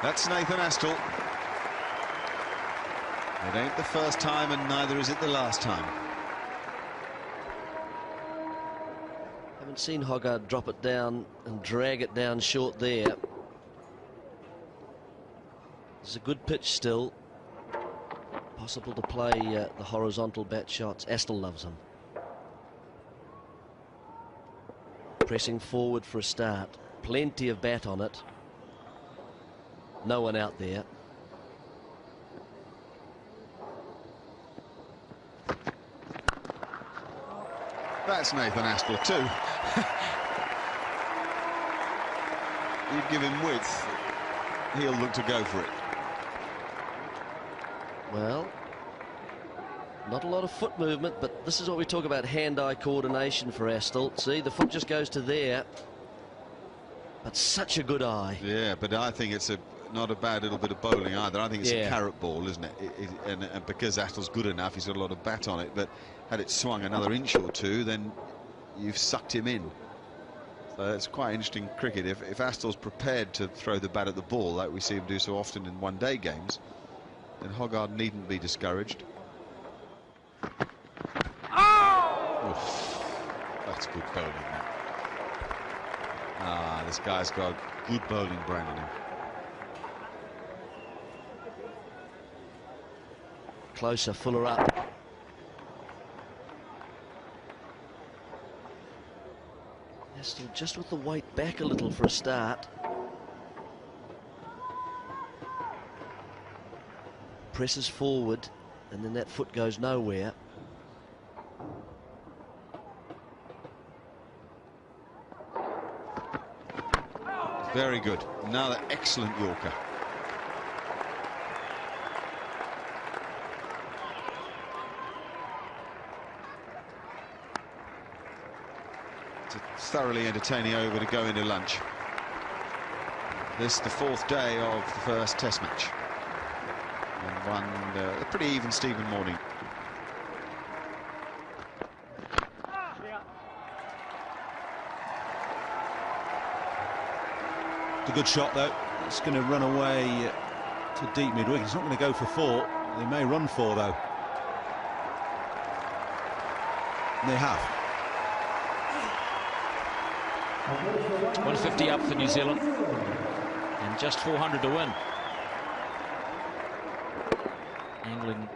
That's Nathan Astle. It ain't the first time, and neither is it the last time. Haven't seen Hoggard drop it down and drag it down short there. It's a good pitch still. Possible to play the horizontal bat shots. Astle loves them. Pressing forward for a start. Plenty of bat on it. No one out there. That's Nathan Astle too. You'd give him width, he'll look to go for it. Well, not a lot of foot movement, but this is what we talk about, hand-eye coordination for Astle. See, the foot just goes to there, but such a good eye. Yeah, but I think it's not a bad little bit of bowling either. I think it's a carrot ball, isn't it? And because Astle's good enough, he's got a lot of bat on it, but had it swung another inch or two, then you've sucked him in. So it's quite interesting cricket. If Astle's prepared to throw the bat at the ball, like we see him do so often in one-day games, then Hoggard needn't be discouraged. Oh! Oof, that's good bowling now. Ah, this guy's got good bowling brain in him. Closer, Fuller up. Astle just with the weight back a little for a start. Presses forward, and then that foot goes nowhere. Very good. Another excellent Yorker. It's a thoroughly entertaining over to go into lunch. This is the fourth day of the first Test match. And a pretty even Steven morning. It's a good shot though. It's going to run away to deep mid-wicket. It's not going to go for 4. They may run 4 though. And they have. 150 up for New Zealand. And just 400 to win. Angling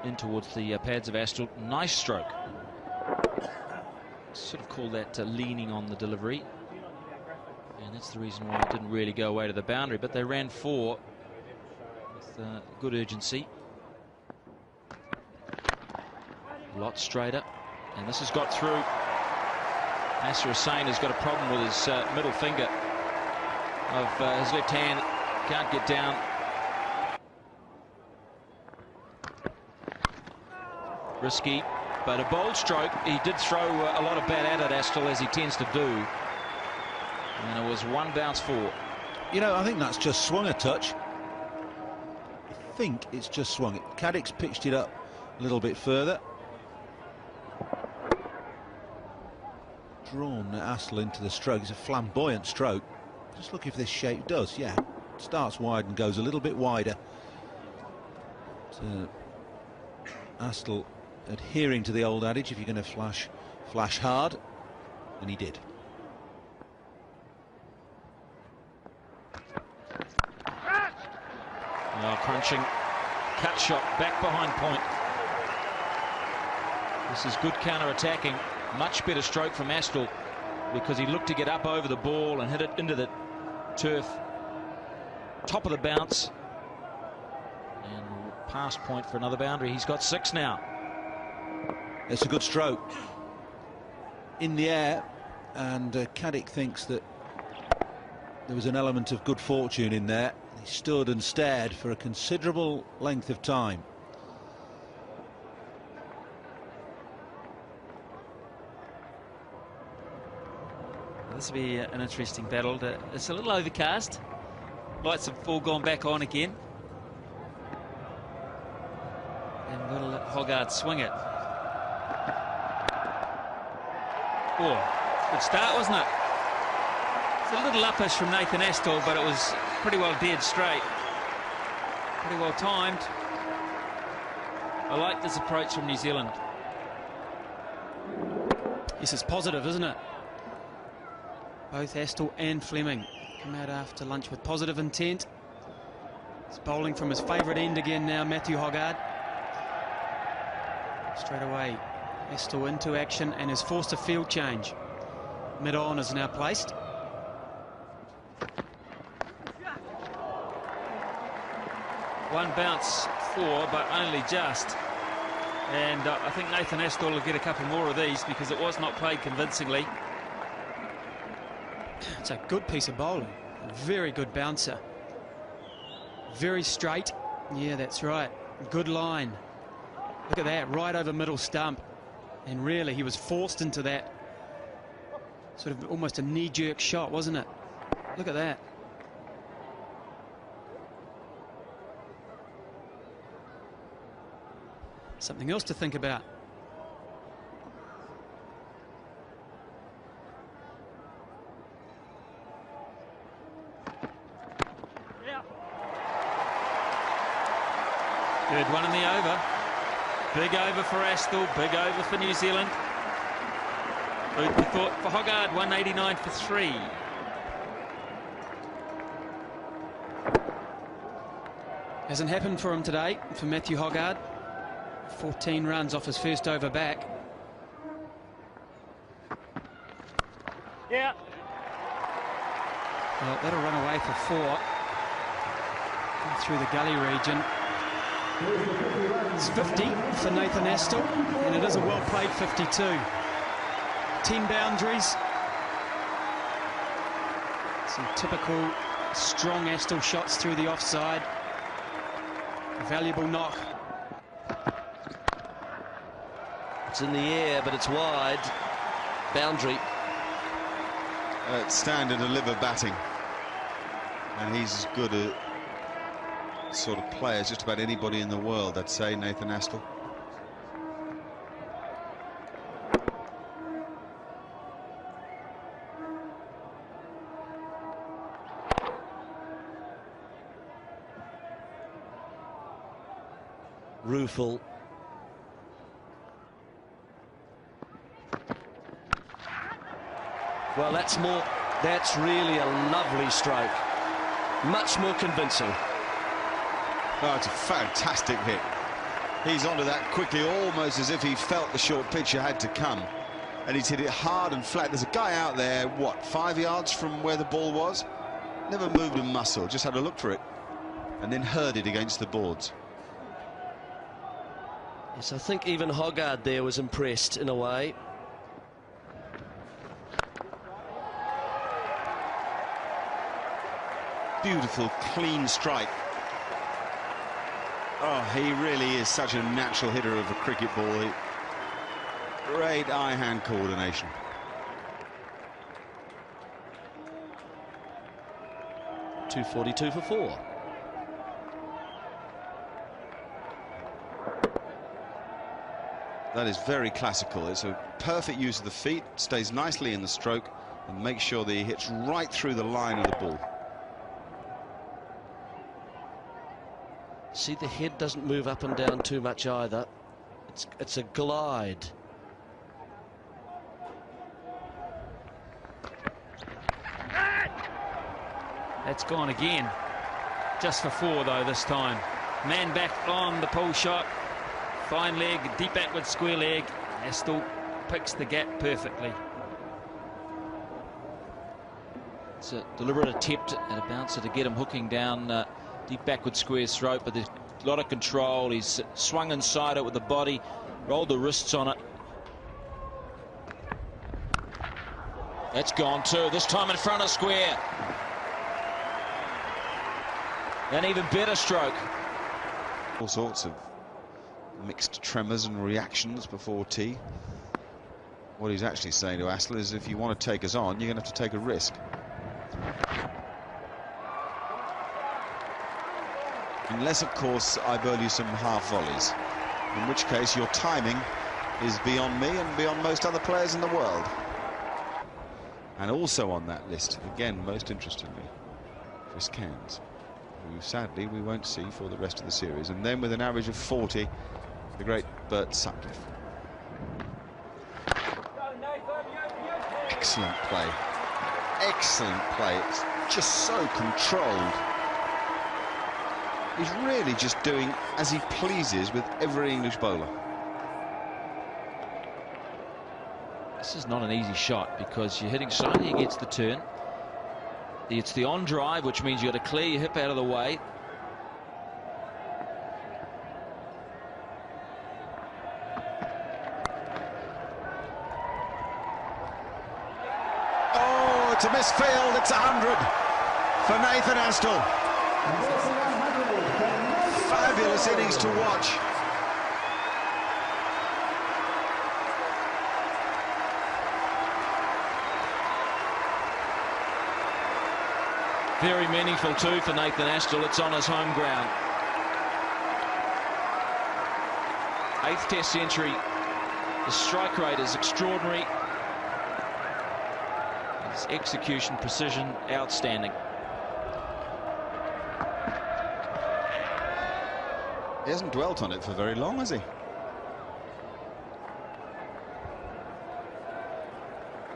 in towards the pads of Astle. Nice stroke. Sort of call that leaning on the delivery. And that's the reason why it didn't really go away to the boundary. But they ran 4 with good urgency. A lot straighter. And this has got through. Nasser Hussain has got a problem with his middle finger of his left hand. Can't get down. Risky, but a bold stroke. He did throw a lot of bat at it, Astle, as he tends to do. And it was 1 bounce 4. You know, I think that's just swung a touch. I think it's just swung it. Caddick's pitched it up a little bit further. Drawn Astle into the stroke. It's a flamboyant stroke. Just look if this shape does. Yeah, starts wide and goes a little bit wider. So Astle adhering to the old adage, if you're going to flash hard, and he did. Oh, crunching cut shot back behind point. This is good counter-attacking. Much better stroke from Astle because he looked to get up over the ball and hit it into the turf. Top of the bounce. And past point for another boundary. He's got 6 now. It's a good stroke in the air, and Caddick thinks that there was an element of good fortune in there. He stood and stared for a considerable length of time. This will be an interesting battle. It's a little overcast. Lights have all gone back on again. And we'll let Hoggard swing it. Oh, good start, wasn't it? It's a little uppish from Nathan Astle, but it was pretty well dead straight. Pretty well timed. I like this approach from New Zealand. This is positive, isn't it? Both Astle and Fleming come out after lunch with positive intent. He's bowling from his favourite end again now, Matthew Hoggard. Straight away, Astle into action and has forced a field change. Mid-on is now placed. One bounce for, but only just. And I think Nathan Astle will get a couple more of these because it was not played convincingly. It's a good piece of bowling. A very good bouncer. Very straight. Yeah, that's right. Good line. Look at that, right over middle stump. And really, he was forced into that. Sort of almost a knee-jerk shot, wasn't it? Look at that. Something else to think about. Good one in the over. Big over for Astle, big over for New Zealand. Food for thought for Hoggard, 189 for 3. Hasn't happened for him today, for Matthew Hoggard. 14 runs off his first over back. Yeah. Well, that'll run away for 4. Through the gully region. It's 50 for Nathan Astle, and it is a well-played 52. 10 boundaries. Some typical strong Astle shots through the offside. A valuable knock. It's in the air, but it's wide. Boundary. Stand and deliver batting. And he's as good a sort of player as just about anybody in the world, I'd say, Nathan Astle. Rueful. Well, that's really a lovely stroke. Much more convincing. Oh, it's a fantastic hit. He's onto that quickly, almost as if he felt the short pitcher had to come. And he's hit it hard and flat. There's a guy out there, what, 5 yards from where the ball was? Never moved a muscle, just had a look for it. And then heard it against the boards. Yes, I think even Hoggard there was impressed in a way. Beautiful, clean strike. Oh, he really is such a natural hitter of a cricket ball. Great eye-hand coordination. .242 for 4. That is very classical. It's a perfect use of the feet, stays nicely in the stroke, and makes sure that he hits right through the line of the ball. See, the head doesn't move up and down too much either. It's a glide. That's gone again. Just for 4, though, this time. Man back on the pull shot. Fine leg, deep backward square leg. Astle picks the gap perfectly. It's a deliberate attempt at a bouncer to get him hooking down deep backward square throat, but there's a lot of control. He's swung inside it with the body, rolled the wrists on it. That's gone too, this time in front of square. An even better stroke. All sorts of mixed tremors and reactions before tea. What he's actually saying to Astle is, if you want to take us on, you're going to have to take a risk. Unless, of course, I bowl you some half volleys, in which case your timing is beyond me and beyond most other players in the world. And also on that list, again, most interestingly, Chris Cairns, who sadly we won't see for the rest of the series. And then with an average of 40, the great Bert Sutcliffe. Excellent play. Excellent play. It's just so controlled. He's really just doing as he pleases with every English bowler. This is not an easy shot because you're hitting slightly against the turn. It's the on drive, which means you've got to clear your hip out of the way. Oh, it's a misfield. It's 100 for Nathan Astle. Fabulous innings to watch. Very meaningful too for Nathan Astle. It's on his home ground. 8th Test century. The strike rate is extraordinary. His execution precision outstanding. He hasn't dwelt on it for very long, has he?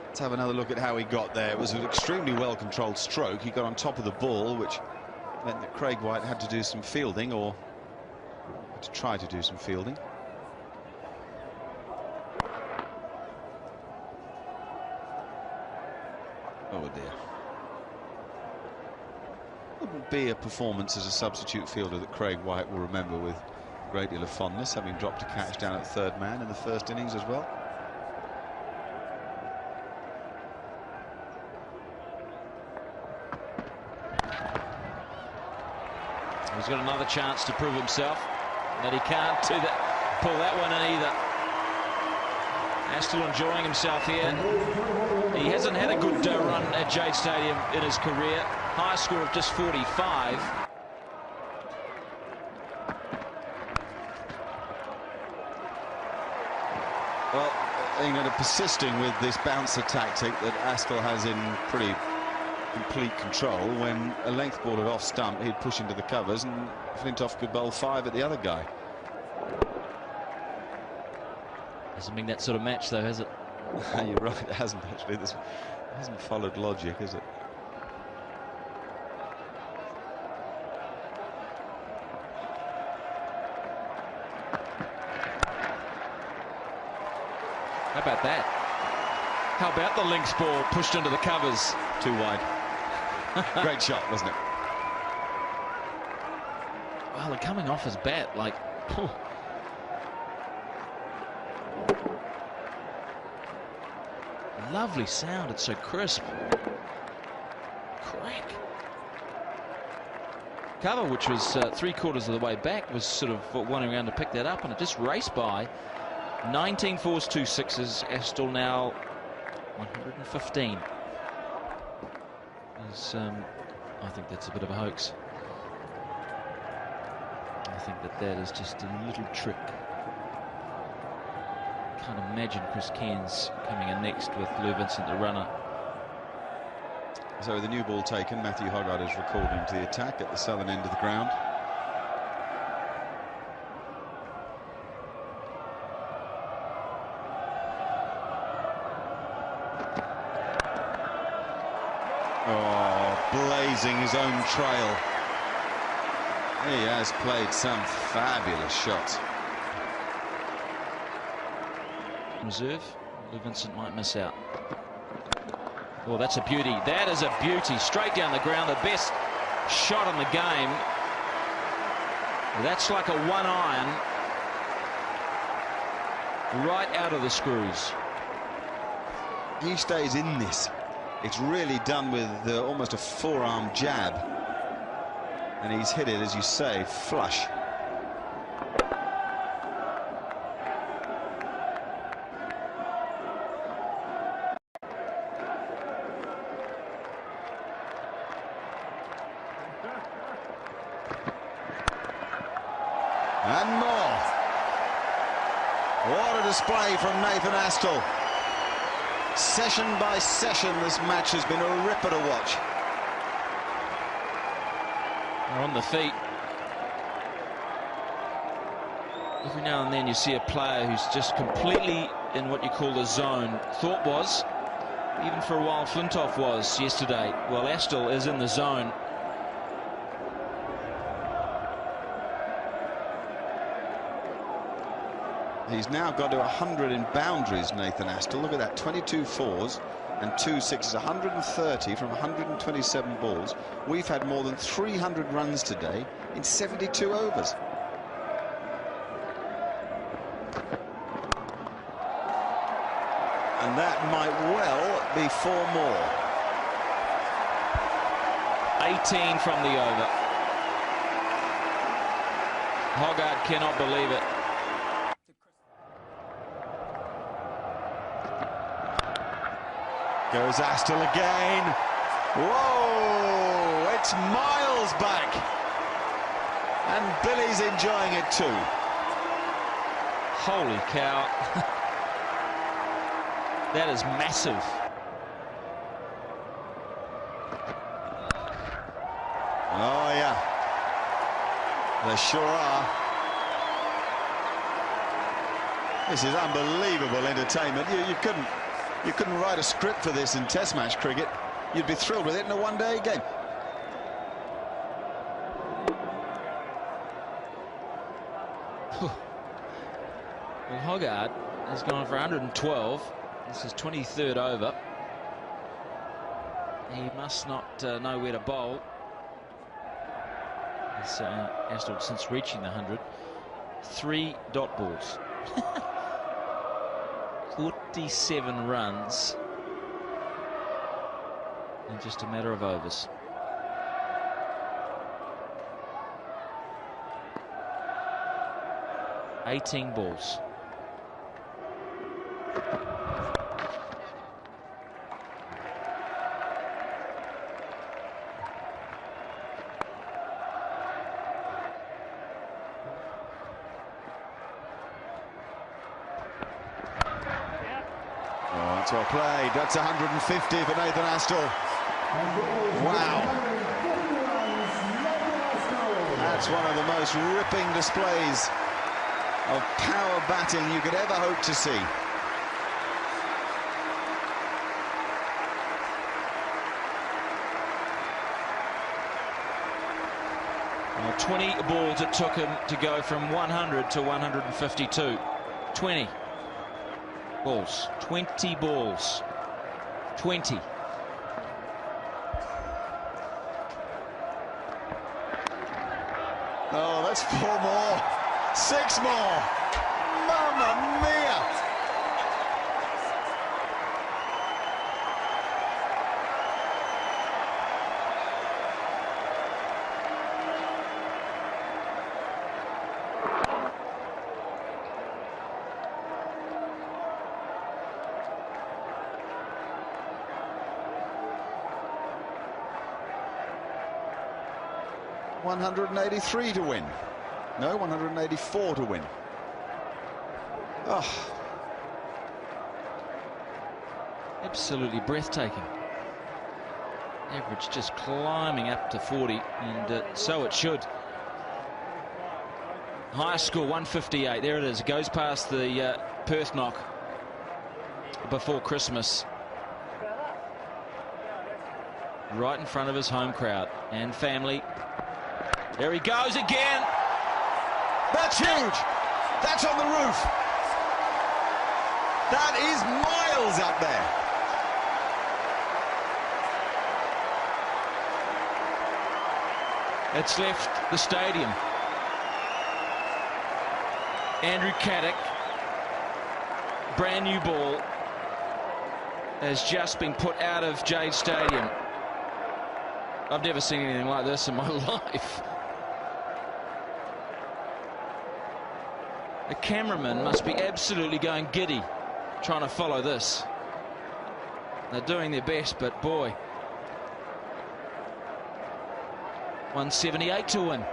Let's have another look at how he got there. It was an extremely well-controlled stroke. He got on top of the ball, which meant that Craig White had to do some fielding, or to try to do some fielding. Oh dear. Wouldn't be a performance as a substitute fielder that Craig White will remember with a great deal of fondness, having dropped a catch down at third man in the first innings as well. He's got another chance to prove himself, but he can't pull that one in either. Astle enjoying himself here. He hasn't had a good run at Jade Stadium in his career. High score of just 45. Well, England are persisting with this bouncer tactic that Astle has in pretty complete control. When a length ball at off stump, he'd push into the covers, and Flintoff could bowl 5 at the other guy. Hasn't been that sort of match, though, has it? You're right, it hasn't actually. This hasn't followed logic, has it? How about that? How about the links ball pushed into the covers? Too wide. Great shot, wasn't it? Well, they're coming off his bat like... Oh. Lovely sound, it's so crisp. Crack. Cover, which was 3/4 of the way back, was sort of wanting around to pick that up, and it just raced by. 19 fours, 2 sixes. Astle now 115. I think that's a bit of a hoax. I think that is just a little trick. Can't imagine Chris Cairns coming in next with Lou Vincent the runner. So with the new ball taken, Matthew Hoggard is recording to the attack at the southern end of the ground. Oh, blazing his own trail. He has played some fabulous shots. Reserve, Lou Vincent might miss out. Oh, that's a beauty. That is a beauty. Straight down the ground, the best shot in the game. That's like a 1-iron. Right out of the screws. He stays in this. It's really done with almost a forearm jab. And he's hit it, as you say, flush. And more. What a display from Nathan Astle. Session by session, this match has been a ripper to watch. They're on the feet. Every now and then you see a player who's just completely in what you call the zone. Thought was, even for a while Flintoff was yesterday. Well, Astle is in the zone. He's now got to 100 in boundaries, Nathan Astle. Look at that, 22 fours and 2 sixes, 130 from 127 balls. We've had more than 300 runs today in 72 overs. And that might well be 4 more. 18 from the over. Hoggard cannot believe it. Goes Astle again. Whoa! It's miles back. And Billy's enjoying it too. Holy cow. That is massive. Oh, yeah. They sure are. This is unbelievable entertainment. You couldn't write a script for this in Test match cricket. You'd be thrilled with it in a one-day game. Well, Hoggard has gone for 112. This is 23rd over. He must not know where to bowl. Astle, since reaching the 100, 3 dot balls. 47 runs in just a matter of overs. $18 balls. That's well played. That's 150 for Nathan Astle. Wow. That's one of the most ripping displays of power batting you could ever hope to see. Well, 20 balls it took him to go from 100 to 152. 20 balls. 20 balls. 20. Oh, that's 4 more. 6 more. Mamma mia. $183 to win. No, 184 to win. Oh. Absolutely breathtaking. Average just climbing up to 40, and so it should. Highest score 158. There it is. It goes past the Perth knock before Christmas. Right in front of his home crowd and family. There he goes again. That's huge. That's on the roof. That is miles up there. It's left the stadium. Andrew Caddick, brand new ball, has just been put out of Jade Stadium. I've never seen anything like this in my life. The cameraman must be absolutely going giddy trying to follow this. They're doing their best, but boy. 178 to win.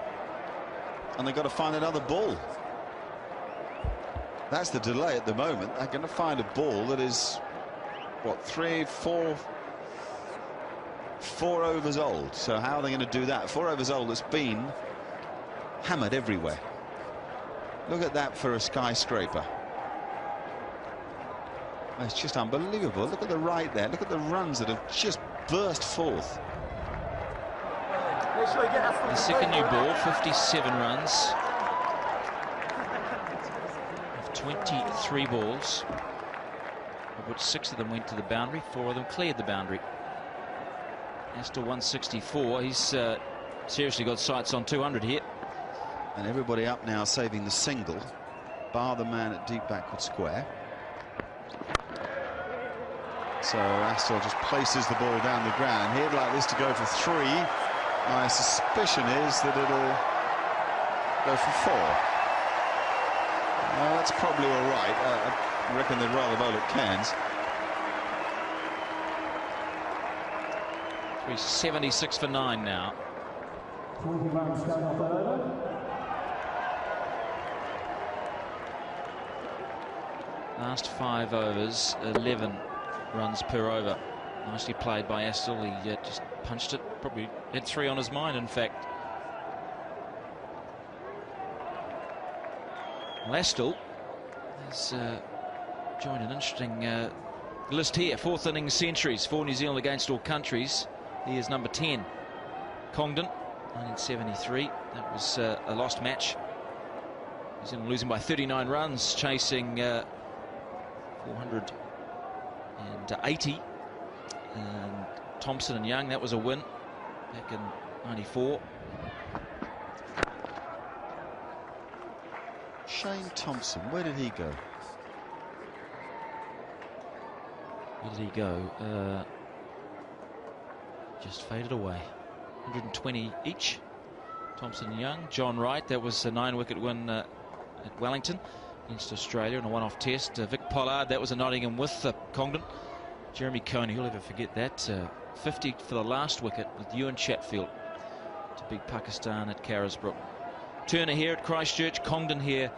And they've got to find another ball. That's the delay at the moment. They're going to find a ball that is, what, 3, 4, 4 overs old. So how are they going to do that? 4 overs old that's been hammered everywhere. Look at that for a skyscraper. It's just unbelievable. Look at the right there. Look at the runs that have just burst forth. The second new ball, 57 runs. Of 23 balls, of which 6 of them went to the boundary, 4 of them cleared the boundary. Astle 164. He's seriously got sights on 200 here. And everybody up now saving the single, bar the man at deep backward square. So Astle just places the ball down the ground. He'd like this to go for 3. My suspicion is that it'll go for 4. That's probably all right. I reckon they'd rather bowl at Cairns. 376 for 9 now. Last 5 overs, 11 runs per over. Nicely played by Astle. He just punched it. Probably had 3 on his mind, in fact. Well, Astle has joined an interesting list here. 4th innings centuries for New Zealand against all countries. He is number 10. Congdon, 1973. That was a lost match. New Zealand losing by 39 runs, chasing 480. And Thompson and Young, that was a win back in '94. Shane Thompson, where did he go? Where did he go? Just faded away. 120 each. Thompson and Young. John Wright, that was a 9-wicket win at Wellington against Australia in a one-off test. Vic Pollard, that was a Nottingham with Congdon. Jeremy Coney, who'll ever forget that? 50 for the last wicket with Ewan Chatfield to beat Pakistan at Carisbrook. Turner here at Christchurch. Congdon here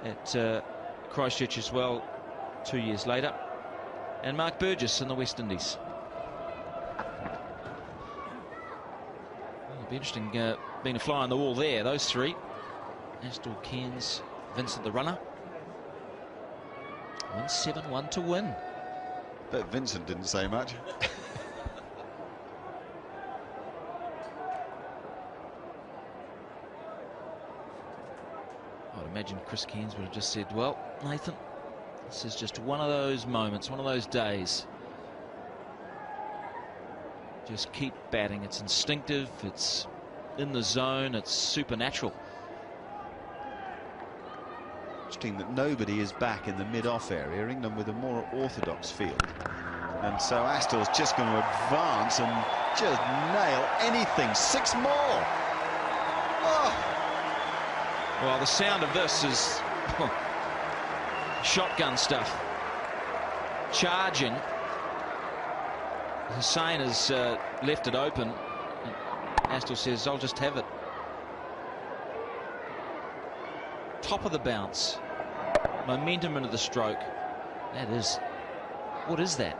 at Christchurch as well 2 years later. And Mark Burgess in the West Indies. It'll be interesting being a fly on the wall there, those 3. Astle, Cairns, Vincent the runner. 171 to win. Bet Vincent didn't say much. I'd imagine Chris Cairns would have just said, well, Nathan, this is just one of those moments, one of those days. Just keep batting. It's instinctive, it's in the zone, it's supernatural. Interesting that nobody is back in the mid-off area. England with a more orthodox field. And so Astle's just going to advance and just nail anything. 6 more. Oh. Well, the sound of this is shotgun stuff. Charging. Hussain has left it open. Astle says, I'll just have it. Top of the bounce. Momentum into the stroke. That is... What is that?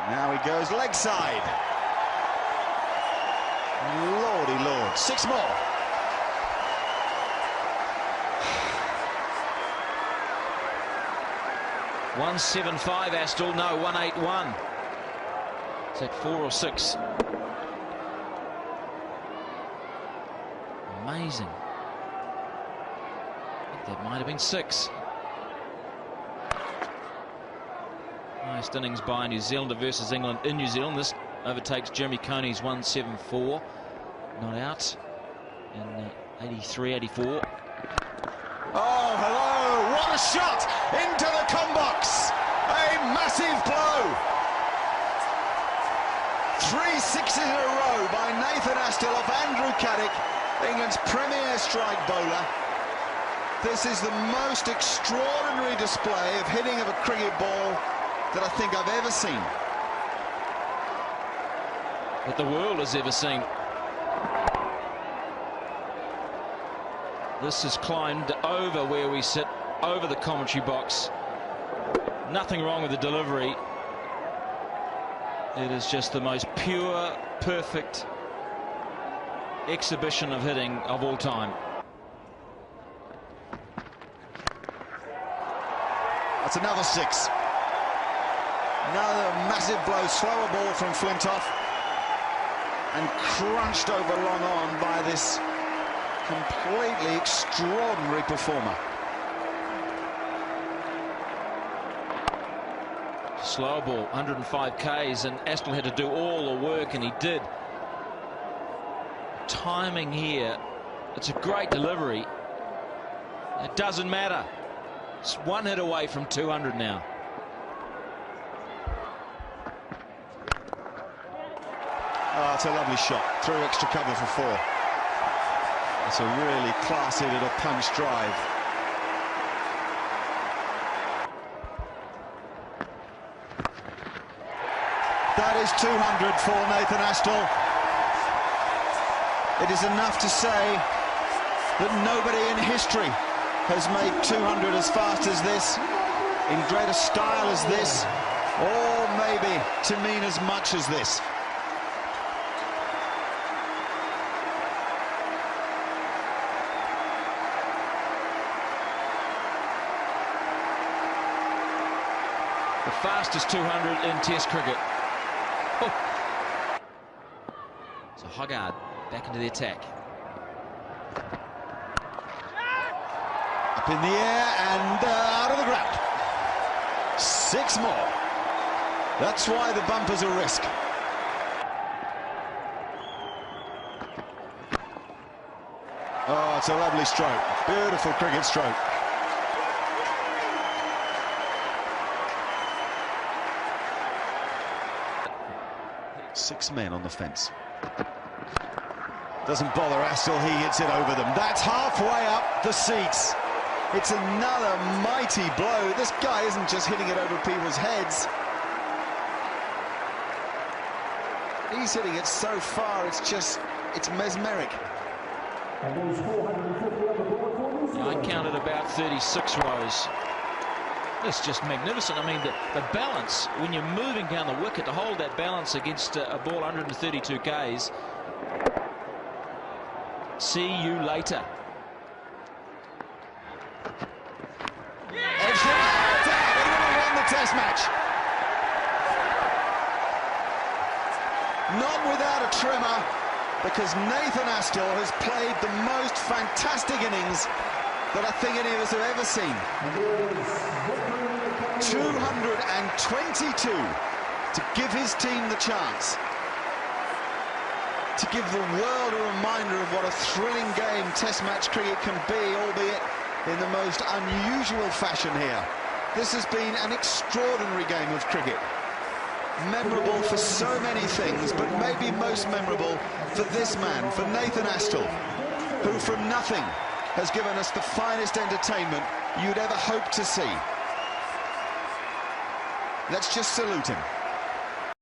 Now he goes leg side. Lordy Lord. 6 more. .175 Astle, no, 181. Is that 4 or 6? Amazing. I think that might have been 6. Highest innings by New Zealander versus England in New Zealand. This overtakes Jeremy Coney's 174. Not out in 83, 84. Oh, hello. What a shot into the combox. A massive blow. 3 sixes in a row by Nathan Astle off Andrew Caddick, England's premier strike bowler. This is the most extraordinary display of hitting of a cricket ball that I think I've ever seen. That the world has ever seen. This has climbed over where we sit, over the commentary box. Nothing wrong with the delivery. It is just the most pure, perfect exhibition of hitting of all time. That's another 6. Another massive blow, slower ball from Flintoff, and crunched over long on by this completely extraordinary performer. Slow ball, 105 Ks, and Astle had to do all the work, and he did. Timing here, it's a great delivery. It doesn't matter. It's one hit away from 200 now. Oh, it's a lovely shot. Through extra cover for 4. It's a really classy little punch drive. That is 200 for Nathan Astle. It is enough to say that nobody in history has made 200 as fast as this, in greater style as this, or maybe to mean as much as this. The fastest 200 in Test cricket. Oh. So Hoggard back into the attack. Up in the air and out of the ground. 6 more. That's why the bumper's a risk. Oh, it's a lovely stroke. Beautiful cricket stroke. Six men on the fence. Doesn't bother Astle, he hits it over them. That's halfway up the seats. It's another mighty blow. This guy isn't just hitting it over people's heads. He's hitting it so far, it's mesmeric. I counted about 36 rows. It's just magnificent. I mean, the balance, when you're moving down the wicket, to hold that balance against a ball 132 Ks. See you later. Edged it out. He would have won the Test match. Not without a tremor, because Nathan Astle has played the most fantastic innings that I think any of us have ever seen. 222 to give his team the chance, to give the world a reminder of what a thrilling game Test match cricket can be, albeit in the most unusual fashion here. This has been an extraordinary game of cricket. Memorable for so many things, but maybe most memorable for this man, for Nathan Astle, who from nothing has given us the finest entertainment you'd ever hope to see. Let's just salute him.